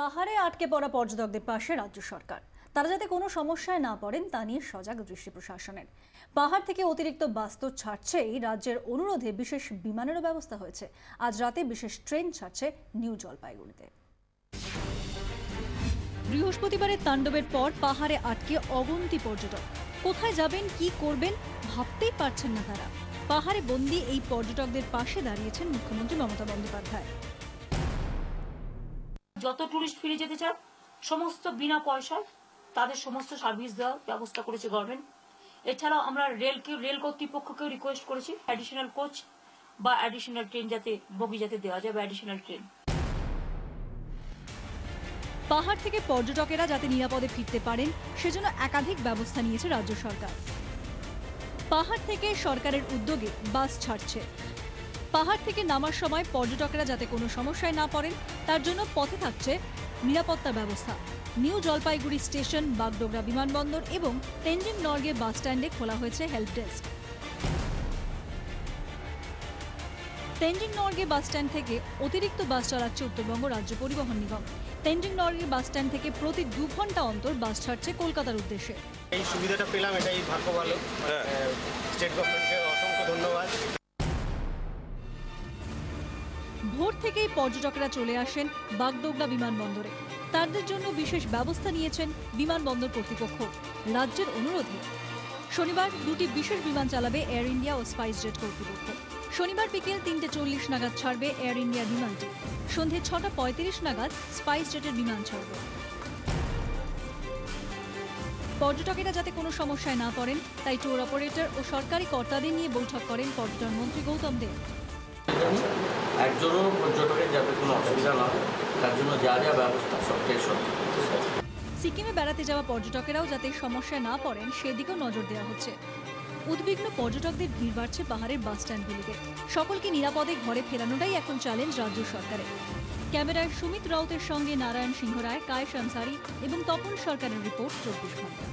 পাহাড়ে আটকে পড়া পর্যটকদের পাশে রাজ্য সরকার। তারা যাতে কোনো সমস্যায় না পড়েন তা নিয়ে সজাগ দৃষ্টি প্রশাসনের। পাহাড় থেকে অতিরিক্ত বাস তো ছাড়ছেই, রাজ্যের অনুরোধে বিশেষ বিমানেরও ব্যবস্থা হয়েছে। আজ রাতে বিশেষ ট্রেন ছাড়ছে নিউ জলপাইগুড়িতে। বৃহস্পতিবারের তাণ্ডবের পর পাহাড়ে আটকে অগন্তি পর্যটক। কোথায় যাবেন, কি করবেন ভাবতেই পারছেন না তারা। পাহাড়ে বন্দি এই পর্যটকদের পাশে দাঁড়িয়েছেন মুখ্যমন্ত্রী মমতা বন্দ্যোপাধ্যায়। যত টুরিস্ট ফিরে যেতে চান সমস্ত বিনা পয়সায় তাদের সমস্ত সার্ভিস দেওয়ার ব্যবস্থা করেছে গভর্নমেন্ট। এছাড়াও আমরা রেল কর্তৃপক্ষকেও রিকোয়েস্ট করেছি অ্যাডিশনাল কোচ বা অ্যাডিশনাল ট্রেন যাতে বগি যাতে দেওয়া যায় বা অ্যাডিশনাল ট্রেন। পাহাড় থেকে পর্যটকেরা যাতে নিরাপদে ফিরতে পারেন সেজন্য একাধিক ব্যবস্থা নিয়েছে রাজ্য সরকার। পাহাড় থেকে সরকারের উদ্যোগে বাস ছাড়ছে। পাহাড় থেকে নামার সময় পর্যটকেরা যাতে কোনো সমস্যায় না পড়েন তার জন্য পথে থাকছে নিরাপত্তার ব্যবস্থা। নিউ জলপাইগুড়ি স্টেশন, বাগডোগরা বিমানবন্দর এবং তেনজিং নরগে বাস স্ট্যান্ডে খোলা হয়েছে help desk. Tenzing Norgay bus stand থেকে অতিরিক্ত বাস চালাচ্ছে উত্তরবঙ্গ রাজ্য পরিবহন নিগম। তেনজিং নরগে বাস স্ট্যান্ড থেকে প্রতি 2 ঘন্টা অন্তর বাস ছাড়ছে কলকাতার উদ্দেশ্যে। এই সুবিধাটা পেলাম, এটাই ভাগ্য ভালো। স্টেট গভর্নমেন্টকে অসংখ্য ধন্যবাদ। ভোর থেকেই পর্যটকেরা চলে আসেন বাগডোগরা বিমানবন্দরে। তাদের জন্য বিশেষ ব্যবস্থা নিয়েছেন বিমানবন্দর কর্তৃপক্ষ। রাজ্যের অনুরোধে শনিবার 2টি বিশেষ বিমান চালাবে এয়ার ইন্ডিয়া ও স্পাইস জেট কর্তৃপক্ষ। শনিবার বিকেল 3:40 নাগাদ ছাড়বে এয়ার ইন্ডিয়ার বিমানটি। সন্ধে 6:35 নাগাদ স্পাইস জেটের বিমান ছাড়বে। পর্যটকেরা যাতে কোনো সমস্যায় না পড়েন তাই ট্যুর অপারেটর ও সরকারি কর্তাদের নিয়ে বৈঠক করেন পর্যটন মন্ত্রী গৌতম দেব। একজনও পর্যটকের যাতে কোনো অসুবিধা না হয় তার জন্য যা যা ব্যবস্থা সবটাই সরকার। সিকিমে বেড়াতে যাওয়া পর্যটকেরাও যাতে সমস্যায় না পড়েন সেদিকেও নজর দেওয়া হচ্ছে। উদ্বিগ্ন পর্যটকদের ভিড় বাড়ছে পাহাড়ের বাস স্ট্যান্ডগুলিতে। সকলকে নিরাপদে ঘরে ফেরানোটাই এখন চ্যালেঞ্জ রাজ্য সরকারের। ক্যামেরায় সুমিত রাউতের সঙ্গে নারায়ণ সিংহ রায়, কায়েশ আনসারি এবং তপন সরকারের রিপোর্ট 24 ঘন্টা।